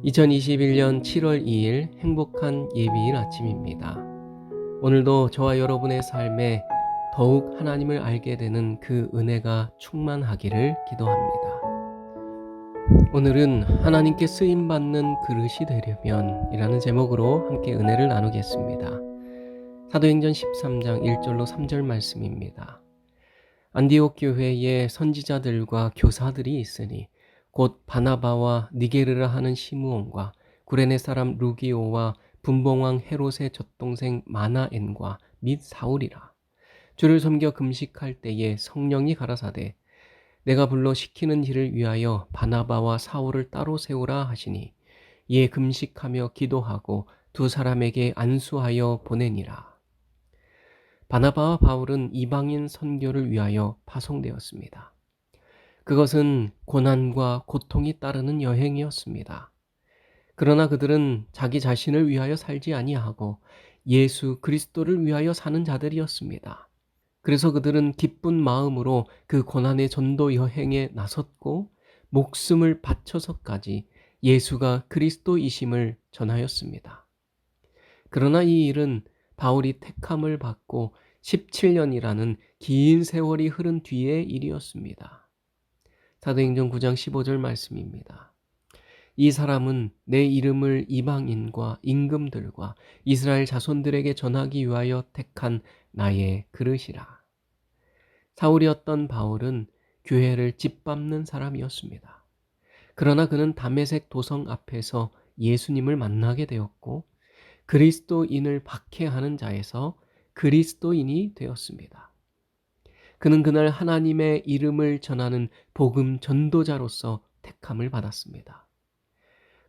2021년 7월 2일 행복한 예비일 아침입니다. 오늘도 저와 여러분의 삶에 더욱 하나님을 알게 되는 그 은혜가 충만하기를 기도합니다. 오늘은 하나님께 쓰임받는 그릇이 되려면 이라는 제목으로 함께 은혜를 나누겠습니다. 사도행전 13장 1절로 3절 말씀입니다. 안디옥 교회에 선지자들과 교사들이 있으니 곧 바나바와 니게르라 하는 시므온과 구레네 사람 루기오와 분봉왕 헤롯의 젖동생 마나엔과 및 사울이라. 주를 섬겨 금식할 때에 성령이 가라사대 내가 불러 시키는 일을 위하여 바나바와 사울을 따로 세우라 하시니 이에 금식하며 기도하고 두 사람에게 안수하여 보내니라. 바나바와 바울은 이방인 선교를 위하여 파송되었습니다. 그것은 고난과 고통이 따르는 여행이었습니다. 그러나 그들은 자기 자신을 위하여 살지 아니하고 예수 그리스도를 위하여 사는 자들이었습니다. 그래서 그들은 기쁜 마음으로 그 고난의 전도 여행에 나섰고 목숨을 바쳐서까지 예수가 그리스도이심을 전하였습니다. 그러나 이 일은 바울이 택함을 받고 17년이라는 긴 세월이 흐른 뒤의 일이었습니다. 사도행전 9장 15절 말씀입니다. 이 사람은 내 이름을 이방인과 임금들과 이스라엘 자손들에게 전하기 위하여 택한 나의 그릇이라. 사울이었던 바울은 교회를 짓밟는 사람이었습니다. 그러나 그는 다메섹 도성 앞에서 예수님을 만나게 되었고 그리스도인을 박해하는 자에서 그리스도인이 되었습니다. 그는 그날 하나님의 이름을 전하는 복음 전도자로서 택함을 받았습니다.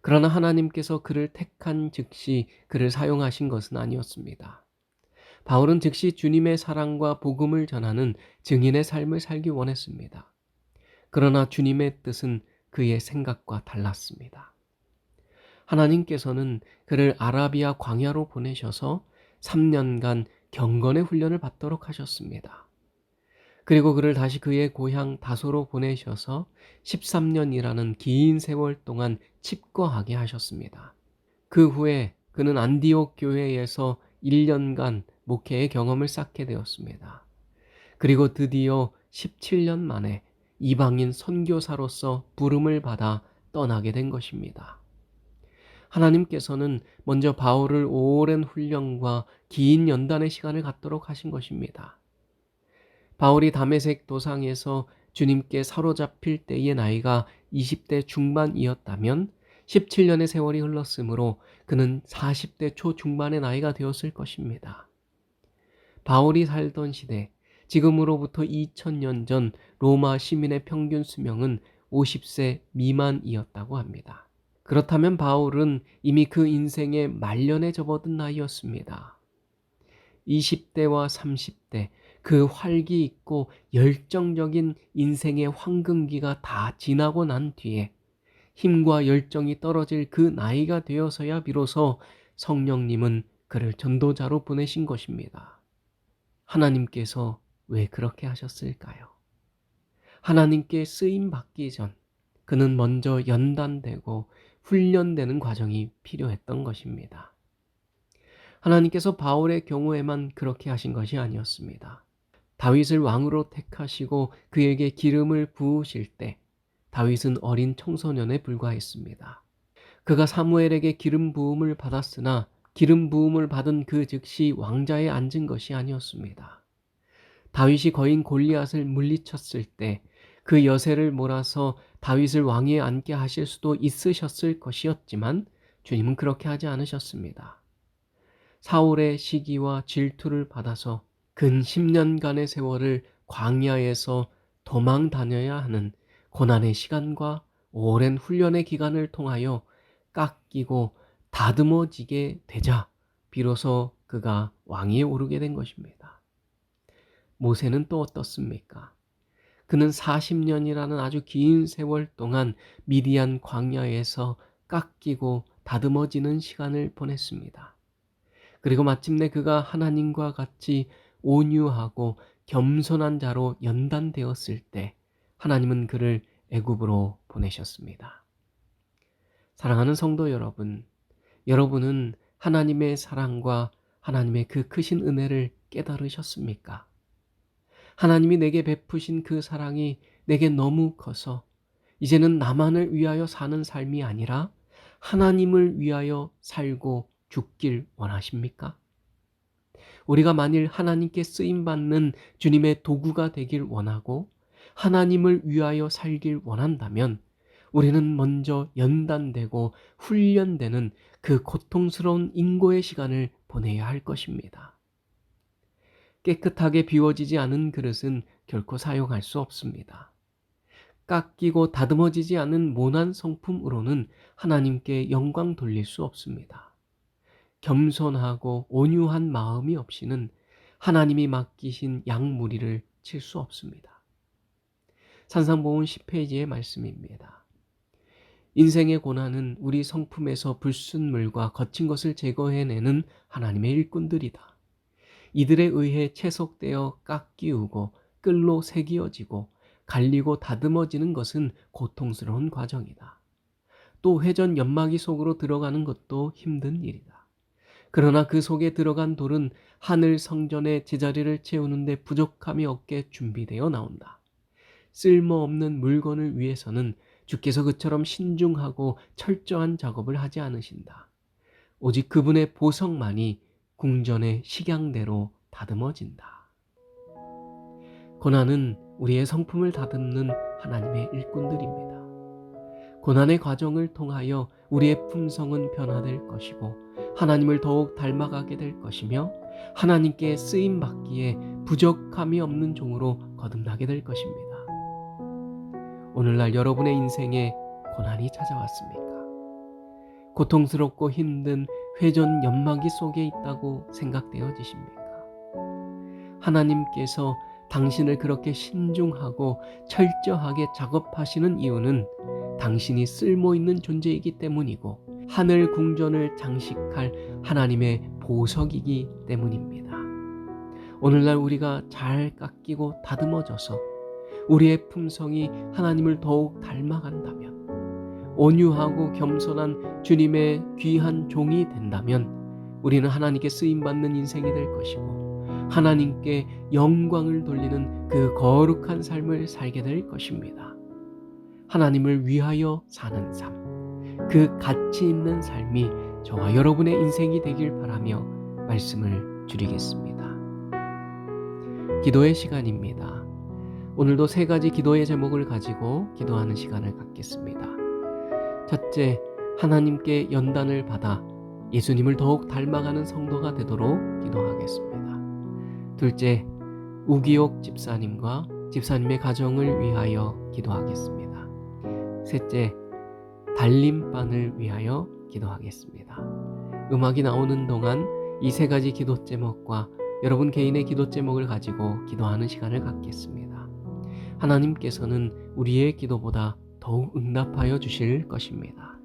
그러나 하나님께서 그를 택한 즉시 그를 사용하신 것은 아니었습니다. 바울은 즉시 주님의 사랑과 복음을 전하는 증인의 삶을 살기 원했습니다. 그러나 주님의 뜻은 그의 생각과 달랐습니다. 하나님께서는 그를 아라비아 광야로 보내셔서 3년간 경건의 훈련을 받도록 하셨습니다. 그리고 그를 다시 그의 고향 다소로 보내셔서 13년이라는 긴 세월 동안 칩거하게 하셨습니다. 그 후에 그는 안디옥 교회에서 1년간 목회의 경험을 쌓게 되었습니다. 그리고 드디어 17년 만에 이방인 선교사로서 부름을 받아 떠나게 된 것입니다. 하나님께서는 먼저 바울을 오랜 훈련과 긴 연단의 시간을 갖도록 하신 것입니다. 바울이 다메섹 도상에서 주님께 사로잡힐 때의 나이가 20대 중반이었다면 17년의 세월이 흘렀으므로 그는 40대 초중반의 나이가 되었을 것입니다. 바울이 살던 시대, 지금으로부터 2000년 전 로마 시민의 평균 수명은 50세 미만이었다고 합니다. 그렇다면 바울은 이미 그 인생의 말년에 접어든 나이였습니다. 20대와 30대, 그 활기 있고 열정적인 인생의 황금기가 다 지나고 난 뒤에 힘과 열정이 떨어질 그 나이가 되어서야 비로소 성령님은 그를 전도자로 보내신 것입니다. 하나님께서 왜 그렇게 하셨을까요? 하나님께 쓰임 받기 전 그는 먼저 연단되고 훈련되는 과정이 필요했던 것입니다. 하나님께서 바울의 경우에만 그렇게 하신 것이 아니었습니다. 다윗을 왕으로 택하시고 그에게 기름을 부으실 때 다윗은 어린 청소년에 불과했습니다. 그가 사무엘에게 기름 부음을 받았으나 기름 부음을 받은 그 즉시 왕자에 앉은 것이 아니었습니다. 다윗이 거인 골리앗을 물리쳤을 때 그 여세를 몰아서 다윗을 왕위에 앉게 하실 수도 있으셨을 것이었지만 주님은 그렇게 하지 않으셨습니다. 사울의 시기와 질투를 받아서 근 10년간의 세월을 광야에서 도망 다녀야 하는 고난의 시간과 오랜 훈련의 기간을 통하여 깎이고 다듬어지게 되자 비로소 그가 왕위에 오르게 된 것입니다. 모세는 또 어떻습니까? 그는 40년이라는 아주 긴 세월 동안 미디안 광야에서 깎이고 다듬어지는 시간을 보냈습니다. 그리고 마침내 그가 하나님과 같이 온유하고 겸손한 자로 연단되었을 때 하나님은 그를 애굽으로 보내셨습니다. 사랑하는 성도 여러분, 여러분은 하나님의 사랑과 하나님의 그 크신 은혜를 깨달으셨습니까? 하나님이 내게 베푸신 그 사랑이 내게 너무 커서 이제는 나만을 위하여 사는 삶이 아니라 하나님을 위하여 살고 죽길 원하십니까? 우리가 만일 하나님께 쓰임받는 주님의 도구가 되길 원하고 하나님을 위하여 살길 원한다면 우리는 먼저 연단되고 훈련되는 그 고통스러운 인고의 시간을 보내야 할 것입니다. 깨끗하게 비워지지 않은 그릇은 결코 사용할 수 없습니다. 깎이고 다듬어지지 않은 모난 성품으로는 하나님께 영광 돌릴 수 없습니다. 겸손하고 온유한 마음이 없이는 하나님이 맡기신 양무리를 칠 수 없습니다. 산상보훈 10페이지의 말씀입니다. 인생의 고난은 우리 성품에서 불순물과 거친 것을 제거해내는 하나님의 일꾼들이다. 이들에 의해 채석되어 깎이우고 끌로 새기어지고 갈리고 다듬어지는 것은 고통스러운 과정이다. 또 회전 연마기 속으로 들어가는 것도 힘든 일이다. 그러나 그 속에 들어간 돌은 하늘 성전의 제자리를 채우는데 부족함이 없게 준비되어 나온다. 쓸모없는 물건을 위해서는 주께서 그처럼 신중하고 철저한 작업을 하지 않으신다. 오직 그분의 보석만이 궁전의 식양대로 다듬어진다. 고난은 우리의 성품을 다듬는 하나님의 일꾼들입니다. 고난의 과정을 통하여 우리의 품성은 변화될 것이고 하나님을 더욱 닮아가게 될 것이며 하나님께 쓰임받기에 부족함이 없는 종으로 거듭나게 될 것입니다. 오늘날 여러분의 인생에 고난이 찾아왔습니까? 고통스럽고 힘든 회전 연마기 속에 있다고 생각되어지십니까? 하나님께서 당신을 그렇게 신중하고 철저하게 작업하시는 이유는 당신이 쓸모있는 존재이기 때문이고 하늘 궁전을 장식할 하나님의 보석이기 때문입니다. 오늘날 우리가 잘 깎이고 다듬어져서 우리의 품성이 하나님을 더욱 닮아간다면, 온유하고 겸손한 주님의 귀한 종이 된다면 우리는 하나님께 쓰임받는 인생이 될 것이고 하나님께 영광을 돌리는 그 거룩한 삶을 살게 될 것입니다. 하나님을 위하여 사는 삶, 그 가치 있는 삶이 저와 여러분의 인생이 되길 바라며 말씀을 드리겠습니다. 기도의 시간입니다. 오늘도 3가지 기도의 제목을 가지고 기도하는 시간을 갖겠습니다. 첫째, 하나님께 연단을 받아 예수님을 더욱 닮아가는 성도가 되도록 기도하겠습니다. 둘째, 우기옥 집사님과 집사님의 가정을 위하여 기도하겠습니다. 셋째, 달림반을 위하여 기도하겠습니다. 음악이 나오는 동안 이 3가지 기도 제목과 여러분 개인의 기도 제목을 가지고 기도하는 시간을 갖겠습니다. 하나님께서는 우리의 기도보다 더욱 응답하여 주실 것입니다.